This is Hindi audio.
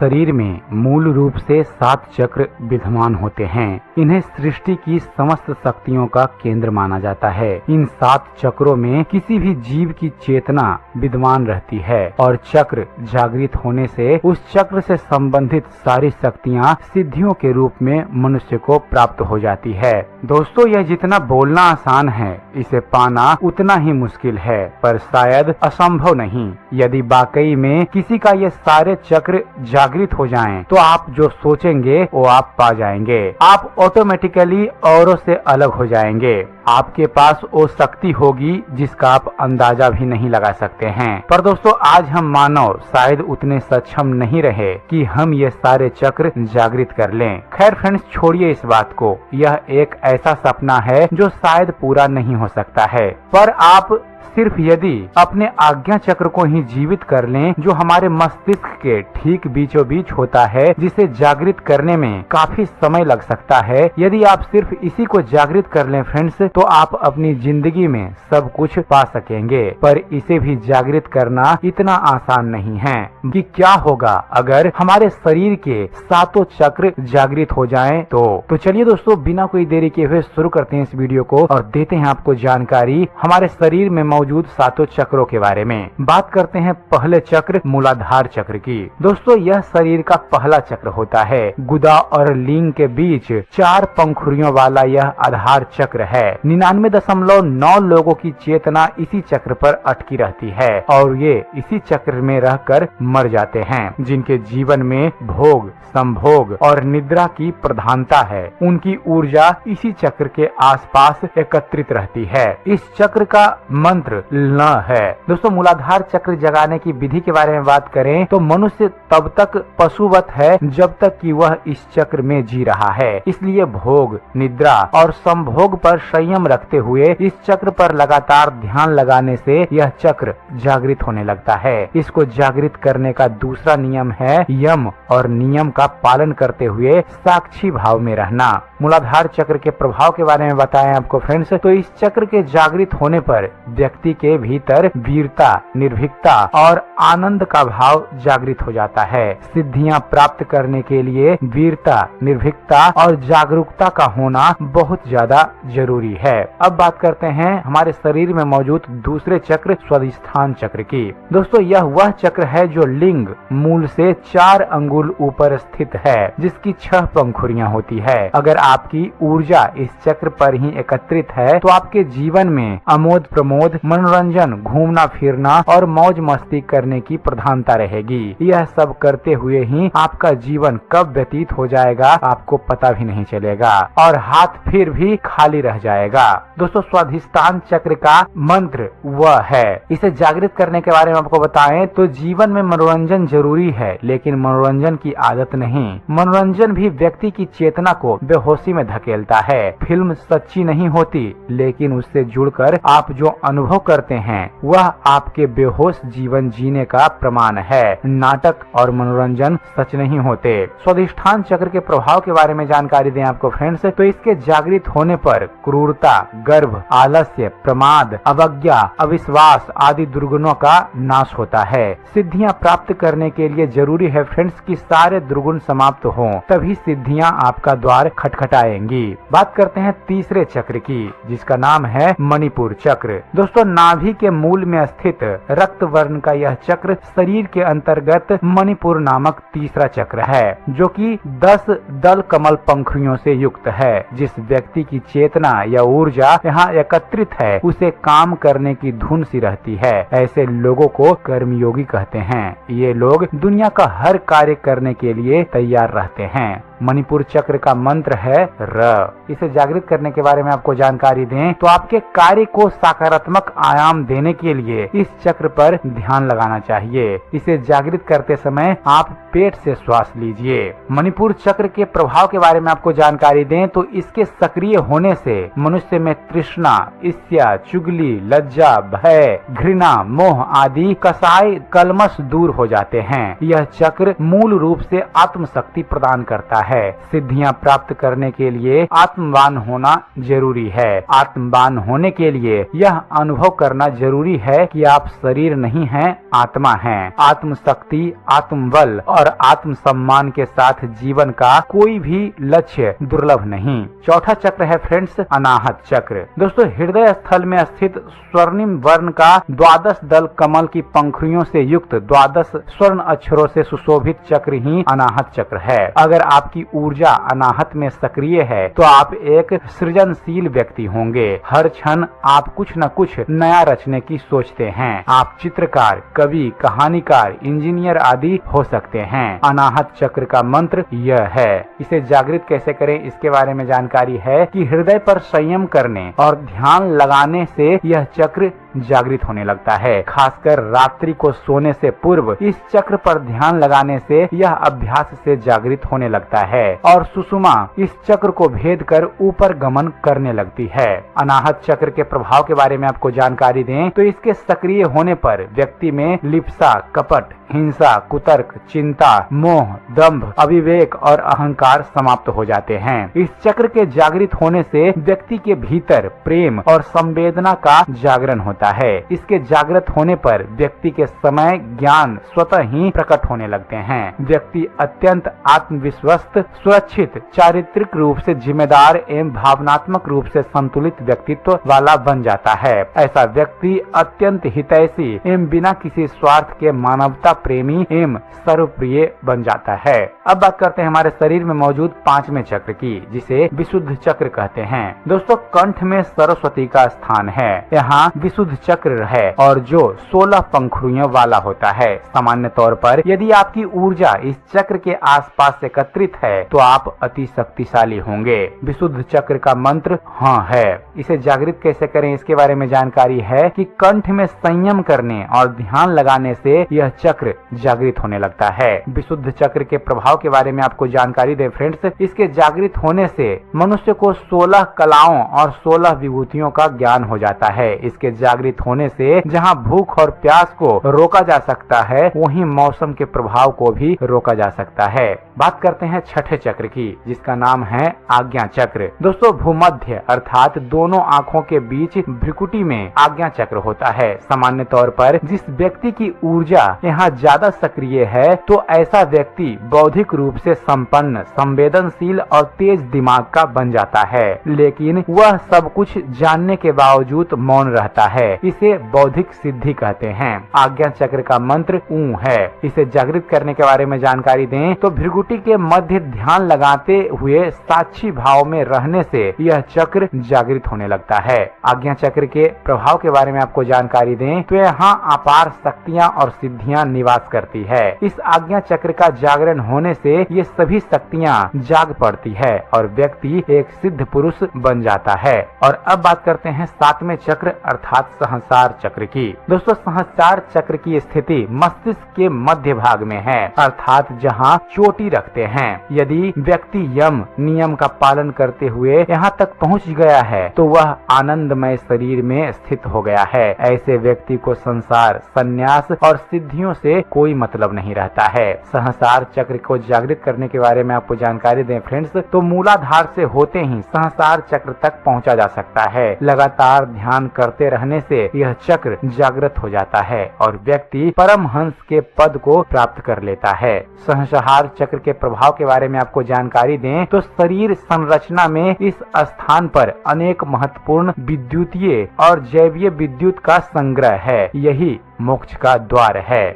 शरीर में मूल रूप से 7 चक्र विद्यमान होते हैं। इन्हें सृष्टि की समस्त शक्तियों का केंद्र माना जाता है। इन 7 चक्रों में किसी भी जीव की चेतना विद्यमान रहती है और चक्र जागृत होने से उस चक्र से संबंधित सारी शक्तियाँ सिद्धियों के रूप में मनुष्य को प्राप्त हो जाती है। दोस्तों, यह जितना बोलना आसान है, इसे पाना उतना ही मुश्किल है, पर शायद असंभव नहीं। यदि वाकई में किसी का ये सारे चक्र जागृत हो जाएं, तो आप जो सोचेंगे वो आप पा जाएंगे। आप ऑटोमेटिकली औरों से अलग हो जाएंगे। आपके पास वो शक्ति होगी जिसका आप अंदाजा भी नहीं लगा सकते हैं। पर दोस्तों, आज हम मानव शायद उतने सक्षम नहीं रहे कि हम ये सारे चक्र जागृत कर लें। खैर फ्रेंड्स, छोड़िए इस बात को। यह एक ऐसा सपना है जो शायद पूरा नहीं हो सकता है, पर आप सिर्फ यदि अपने आज्ञा चक्र को ही जीवित कर लें, जो हमारे मस्तिष्क के ठीक बीचों बीच होता है, जिसे जागृत करने में काफी समय लग सकता है। यदि आप सिर्फ इसी को जागृत कर लें फ्रेंड्स, तो आप अपनी जिंदगी में सब कुछ पा सकेंगे। पर इसे भी जागृत करना इतना आसान नहीं है कि क्या होगा अगर हमारे शरीर के 7 चक्र जागृत हो जाएं तो चलिए दोस्तों, बिना कोई देरी किए हुए शुरू करते हैं इस वीडियो को और देते हैं आपको जानकारी हमारे शरीर में मौजूद 7 चक्रों के बारे में। बात करते हैं पहले चक्र मूलाधार चक्र की। दोस्तों, यह शरीर का पहला चक्र होता है। गुदा और लिंग के बीच 4 पंखुड़ियों वाला यह आधार चक्र है। 99.9 लोगों की चेतना इसी चक्र पर अटकी रहती है और ये इसी चक्र में रहकर मर जाते हैं। जिनके जीवन में भोग, संभोग और निद्रा की प्रधानता है, उनकी ऊर्जा इसी चक्र के आसपास एकत्रित रहती है। इस चक्र का मंत्र ल है। दोस्तों, मूलाधार चक्र जगाने की विधि के बारे में बात करें तो मनुष्य तब तक पशुवत है जब तक कि वह इस चक्र में जी रहा है। इसलिए भोग, निद्रा और संभोग पर संयम रखते हुए इस चक्र पर लगातार ध्यान लगाने से यह चक्र जागृत होने लगता है। इसको जागृत करने का दूसरा नियम है यम और नियम का पालन करते हुए साक्षी भाव में रहना। मूलाधार चक्र के प्रभाव के बारे में बताएं आपको फ्रेंड्स, तो इस चक्र के जागृत होने पर व्यक्ति के भीतर वीरता, निर्भीकता और आनंद का भाव जागृत हो जाता है। सिद्धियां प्राप्त करने के लिए वीरता, निर्भीकता और जागरूकता का होना बहुत ज्यादा जरूरी है। अब बात करते हैं हमारे शरीर में मौजूद दूसरे चक्र स्वाधिष्ठान चक्र की। दोस्तों, यह वह चक्र है जो लिंग मूल से 4 अंगुल ऊपर स्थित है, जिसकी 6 पंखुड़ियां होती है। अगर आपकी ऊर्जा इस चक्र पर ही एकत्रित है तो आपके जीवन में अमोद प्रमोद, मनोरंजन, घूमना फिरना और मौज मस्ती करने की प्रधानता रहेगी। यह सब करते हुए ही आपका जीवन कब व्यतीत हो जाएगा आपको पता भी नहीं चलेगा और हाथ फिर भी खाली रह जाएगा। दोस्तों, स्वाधिष्ठान चक्र का मंत्र वह है। इसे जागृत करने के बारे में आपको बताएं तो जीवन में मनोरंजन जरूरी है, लेकिन मनोरंजन की आदत नहीं। मनोरंजन भी व्यक्ति की चेतना को बेहोशी में धकेलता है। फिल्म सच्ची नहीं होती, लेकिन उससे जुड़कर आप जो अनुभव करते हैं वह आपके बेहोश जीवन जीने का प्रमाण है। नाटक और मनोरंजन सच नहीं होते। स्वाधिष्ठान चक्र के प्रभाव के बारे में जानकारी दें आपको फ्रेंड्स, तो इसके जागृत होने पर क्रूरता, गर्व, आलस्य, प्रमाद, अवज्ञा, अविश्वास आदि दुर्गुणों का नाश होता है। सिद्धियां प्राप्त करने के लिए जरूरी है फ्रेंड्स कि सारे दुर्गुण समाप्त हों, तभी सिद्धियां आपका द्वार खटखटाएंगी। बात करते हैं तीसरे चक्र की, जिसका नाम है मणिपुर चक्र। दोस्तों, नाभि के मूल में स्थित रक्त वर्ण का यह चक्र शरीर के अंतर्गत मणिपुर नामक तीसरा चक्र है, जो कि 10 दल कमल पंखुड़ियों से युक्त है। जिस व्यक्ति की चेतना या ऊर्जा यहाँ एकत्रित है उसे काम करने की धुन सी रहती है। ऐसे लोगों को कर्मयोगी कहते हैं। ये लोग दुनिया का हर कार्य करने के लिए तैयार रहते हैं। मणिपुर चक्र का मंत्र है र। इसे जागृत करने के बारे में आपको जानकारी दें तो आपके कार्य को सकारात्मक आयाम देने के लिए इस चक्र पर ध्यान लगाना चाहिए। इसे जागृत करते समय आप पेट से श्वास लीजिए। मणिपुर चक्र के प्रभाव के बारे में आपको जानकारी दें तो इसके सक्रिय होने से मनुष्य में तृष्णा, ईर्ष्या, चुगली, लज्जा, भय, घृणा, मोह आदि कसाय कलमश दूर हो जाते हैं। यह चक्र मूल रूप से आत्म शक्ति प्रदान करता है। सिद्धियां प्राप्त करने के लिए आत्मवान होना जरूरी है। आत्मवान होने के लिए यह अनुभव करना जरूरी है कि आप शरीर नहीं हैं, आत्मा हैं। आत्मशक्ति, आत्मबल और आत्मसम्मान के साथ जीवन का कोई भी लक्ष्य दुर्लभ नहीं। चौथा चक्र है फ्रेंड्स अनाहत चक्र। दोस्तों, हृदय स्थल में स्थित स्वर्णिम वर्ण का 12 दल कमल की पंखुड़ियों से युक्त 12 स्वर्ण अक्षरों से सुशोभित चक्र ही अनाहत चक्र है। अगर आपकी ऊर्जा अनाहत में सक्रिय है तो आप एक सृजनशील व्यक्ति होंगे। हर क्षण आप कुछ न कुछ नया रचने की सोचते हैं। आप चित्रकार, कवि, कहानीकार, इंजीनियर आदि हो सकते हैं। अनाहत चक्र का मंत्र यह है। इसे जागृत कैसे करें इसके बारे में जानकारी है कि हृदय पर संयम करने और ध्यान लगाने से यह चक्र जागृत होने लगता है। खासकर रात्रि को सोने से पूर्व इस चक्र पर ध्यान लगाने से यह अभ्यास से जागृत होने लगता है और सुषुमा इस चक्र को भेद कर ऊपर गमन करने लगती है। अनाहत चक्र के प्रभाव के बारे में आपको जानकारी दें तो इसके सक्रिय होने पर व्यक्ति में लिप्सा, कपट, हिंसा, कुतर्क, चिंता, मोह, दंभ, अविवेक और अहंकार समाप्त हो जाते हैं। इस चक्र के जागृत होने से व्यक्ति के भीतर प्रेम और संवेदना का जागरण होता है। इसके जागृत होने पर व्यक्ति के समय ज्ञान स्वतः ही प्रकट होने लगते हैं। व्यक्ति अत्यंत आत्मविश्वस्त, सुरक्षित, चारित्रिक रूप से जिम्मेदार एवं भावनात्मक रूप से संतुलित व्यक्तित्व वाला बन जाता है। ऐसा व्यक्ति अत्यंत हितैषी एवं बिना किसी स्वार्थ के मानवता प्रेमी एवं सर्वप्रिय बन जाता है। अब बात करते हैं हमारे शरीर में मौजूद 5वें चक्र की, जिसे विशुद्ध चक्र कहते हैं। दोस्तों, कंठ में सरस्वती का स्थान है। यहाँ विशुद्ध चक्र है और जो 16 पंखुड़ियों वाला होता है। सामान्य तौर पर यदि आपकी ऊर्जा इस चक्र के आसपास एकत्रित है तो आप अति शक्तिशाली होंगे। विशुद्ध चक्र का मंत्र हाँ है। इसे जागृत कैसे करें इसके बारे में जानकारी है कि कंठ में संयम करने और ध्यान लगाने से यह चक्र जागृत होने लगता है। विशुद्ध चक्र के प्रभाव के बारे में आपको जानकारी दे फ्रेंड्स। इसके जागृत होने से मनुष्य को 16 कलाओं और 16 विभूतियों का ज्ञान हो जाता है। इसके जागृत होने से जहां भूख और प्यास को रोका जा सकता है वहीं मौसम के प्रभाव को भी रोका जा सकता है। बात करते हैं छठे चक्र की, जिसका नाम है आज्ञा चक्र। दोस्तों, भूमध्य अर्थात दोनों आंखों के बीच भ्रुकुटी में आज्ञा चक्र होता है। सामान्य तौर पर जिस व्यक्ति की ऊर्जा यहाँ ज्यादा सक्रिय है तो ऐसा व्यक्ति बौद्धिक रूप से संपन्न, संवेदनशील और तेज दिमाग का बन जाता है, लेकिन वह सब कुछ जानने के बावजूद मौन रहता है। इसे बौद्धिक सिद्धि कहते हैं। आज्ञा चक्र का मंत्र ऊ है। इसे जागृत करने के बारे में जानकारी दें तो भ्रुकुटी के मध्य ध्यान लगाते हुए साक्षी भाव में रहने से यह चक्र जागृत होने लगता है। आज्ञा चक्र के प्रभाव के बारे में आपको जानकारी दें तो यहाँ अपार शक्तियाँ और सिद्धियाँ निवास करती है। इस आज्ञा चक्र का जागरण होने से ये सभी शक्तियाँ जाग पड़ती है और व्यक्ति एक सिद्ध पुरुष बन जाता है। और अब बात करते हैं 7वें चक्र अर्थात सहस्रार चक्र की। दोस्तों, सहस्रार चक्र की स्थिति मस्तिष्क के मध्य भाग में है, अर्थात जहाँ चोटी रखते हैं। यदि व्यक्ति यम नियम का पालन करते हुए यहाँ तक पहुँच गया है तो वह आनंदमय शरीर में स्थित हो गया है। ऐसे व्यक्ति को संसार, संन्यास और सिद्धियों से कोई मतलब नहीं रहता है। सहस्रार चक्र को जागृत करने के बारे में आपको जानकारी दें फ्रेंड्स तो मूलाधार से होते ही सहस्रार चक्र तक पहुंचा जा सकता है। लगातार ध्यान करते रहने से यह चक्र जागृत हो जाता है और व्यक्ति परमहंस के पद को प्राप्त कर लेता है। सहस्रार चक्र के प्रभाव के बारे में आपको जानकारी दें तो शरीर संरचना में इस स्थान पर अनेक महत्वपूर्ण विद्युतीय और जैवीय विद्युत का संग्रह है। यही मोक्ष का द्वार है।